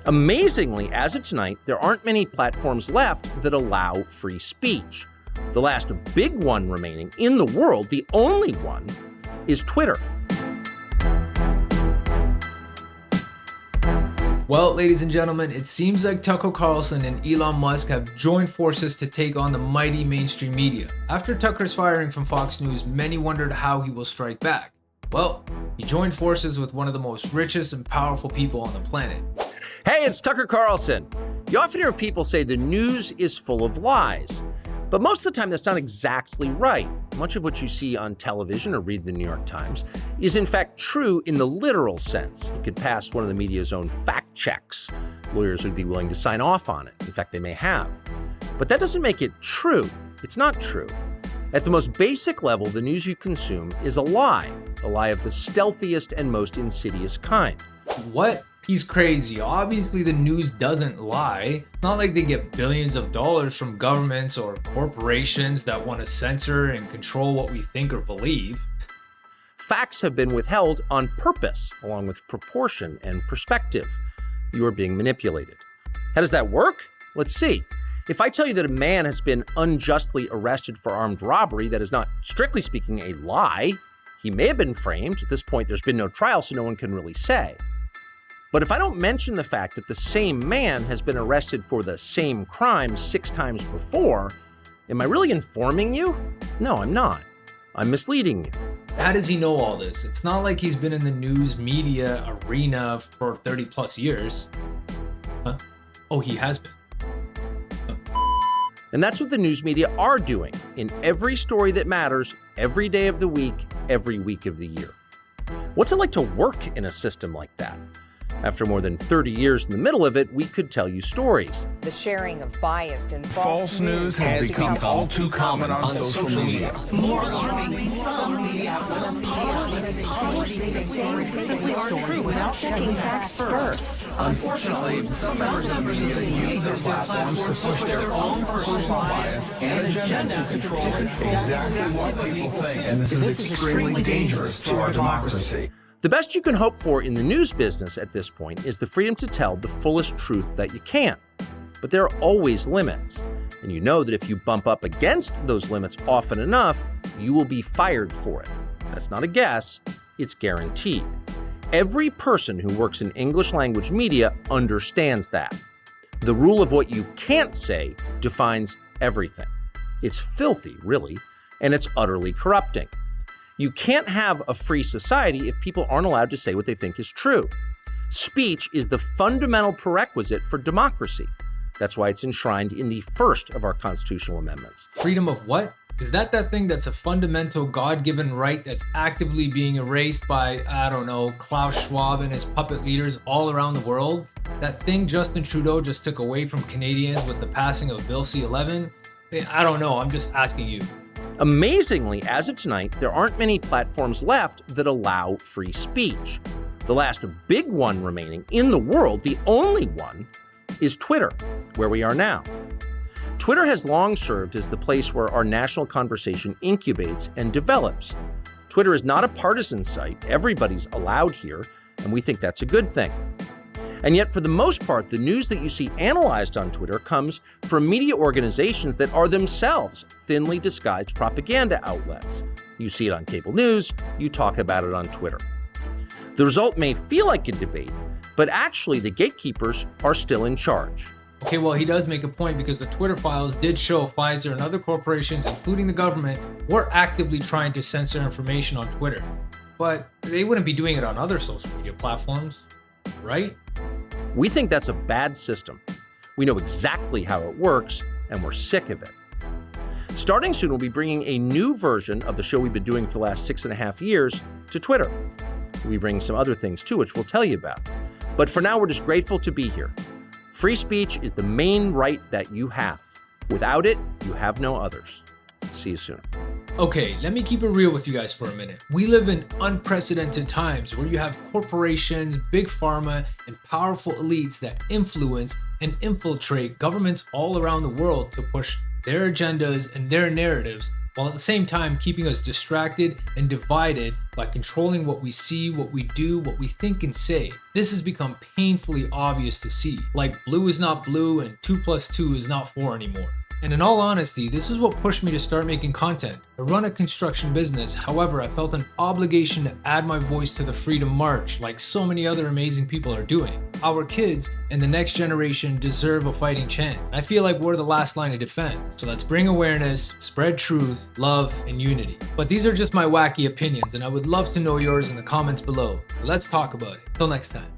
Amazingly, as of tonight, there aren't many platforms left that allow free speech. The last big one remaining in the world, the only one, is Twitter. Well, ladies and gentlemen, it seems like Tucker Carlson and Elon Musk have joined forces to take on the mighty mainstream media. After Tucker's firing from Fox News, many wondered how he will strike back. Well, he joined forces with one of the most richest and powerful people on the planet. Hey, it's Tucker Carlson. You often hear people say the news is full of lies. But most of the time, that's not exactly right. Much of what you see on television or read the New York Times is in fact true in the literal sense. It could pass one of the media's own fact checks. Lawyers would be willing to sign off on it. In fact, they may have. But that doesn't make it true. It's not true. At the most basic level, the news you consume is a lie of the stealthiest and most insidious kind. What? He's crazy. Obviously, the news doesn't lie. It's not like they get billions of dollars from governments or corporations that want to censor and control what we think or believe. Facts have been withheld on purpose, along with proportion and perspective. You are being manipulated. How does that work? Let's see. If I tell you that a man has been unjustly arrested for armed robbery, that is not, strictly speaking, a lie. He may have been framed. At this point, there's been no trial, so no one can really say. But if I don't mention the fact that the same man has been arrested for the same crime 6 times before, am I really informing you? No, I'm not. I'm misleading you. How does he know all this? It's not like he's been in the news media arena for 30 plus years. Huh? Oh, he has been. And that's what the news media are doing in every story that matters, every day of the week, every week of the year. What's it like to work in a system like that? After more than 30 years in the middle of it, we could tell you stories. The sharing of biased and false news has become all too common on social media. More alarming, some media simply aren't true without checking facts first. Unfortunately, some members of the media use their platforms to push their own personal bias and agenda to control exactly what people think. And this is extremely dangerous to our democracy. The best you can hope for in the news business at this point is the freedom to tell the fullest truth that you can. But there are always limits. And you know that if you bump up against those limits often enough, you will be fired for it. That's not a guess, it's guaranteed. Every person who works in English language media understands that. The rule of what you can't say defines everything. It's filthy, really, and it's utterly corrupting. You can't have a free society if people aren't allowed to say what they think is true. Speech is the fundamental prerequisite for democracy. That's why it's enshrined in the first of our constitutional amendments. Freedom of what? Is that thing that's a fundamental God-given right that's actively being erased by, I don't know, Klaus Schwab and his puppet leaders all around the world? That thing Justin Trudeau just took away from Canadians with the passing of Bill C-11? I don't know, I'm just asking you. Amazingly, as of tonight, there aren't many platforms left that allow free speech. The last big one remaining in the world, the only one, is Twitter, where we are now. Twitter has long served as the place where our national conversation incubates and develops. Twitter is not a partisan site. Everybody's allowed here, and we think that's a good thing. And yet, for the most part, the news that you see analyzed on Twitter comes from media organizations that are themselves thinly disguised propaganda outlets. You see it on cable news, you talk about it on Twitter. The result may feel like a debate, but actually the gatekeepers are still in charge. Okay, well, he does make a point because the Twitter files did show Pfizer and other corporations, including the government, were actively trying to censor information on Twitter. But they wouldn't be doing it on other social media platforms, right? We think that's a bad system. We know exactly how it works, and we're sick of it. Starting soon, we'll be bringing a new version of the show we've been doing for the last 6.5 years to Twitter. We bring some other things too, which we'll tell you about. But for now, we're just grateful to be here. Free speech is the main right that you have. Without it, you have no others. See you soon. Okay, let me keep it real with you guys for a minute. We live in unprecedented times where you have corporations, big pharma, and powerful elites that influence and infiltrate governments all around the world to push their agendas and their narratives while at the same time keeping us distracted and divided by controlling what we see, what we do, what we think and say. This has become painfully obvious to see, like blue is not blue and 2 + 2 is not 4 anymore. And in all honesty, this is what pushed me to start making content. I run a construction business, however, I felt an obligation to add my voice to the Freedom March like so many other amazing people are doing. Our kids and the next generation deserve a fighting chance. I feel like we're the last line of defense. So let's bring awareness, spread truth, love, and unity. But these are just my wacky opinions, and I would love to know yours in the comments below. Let's talk about it. Till next time.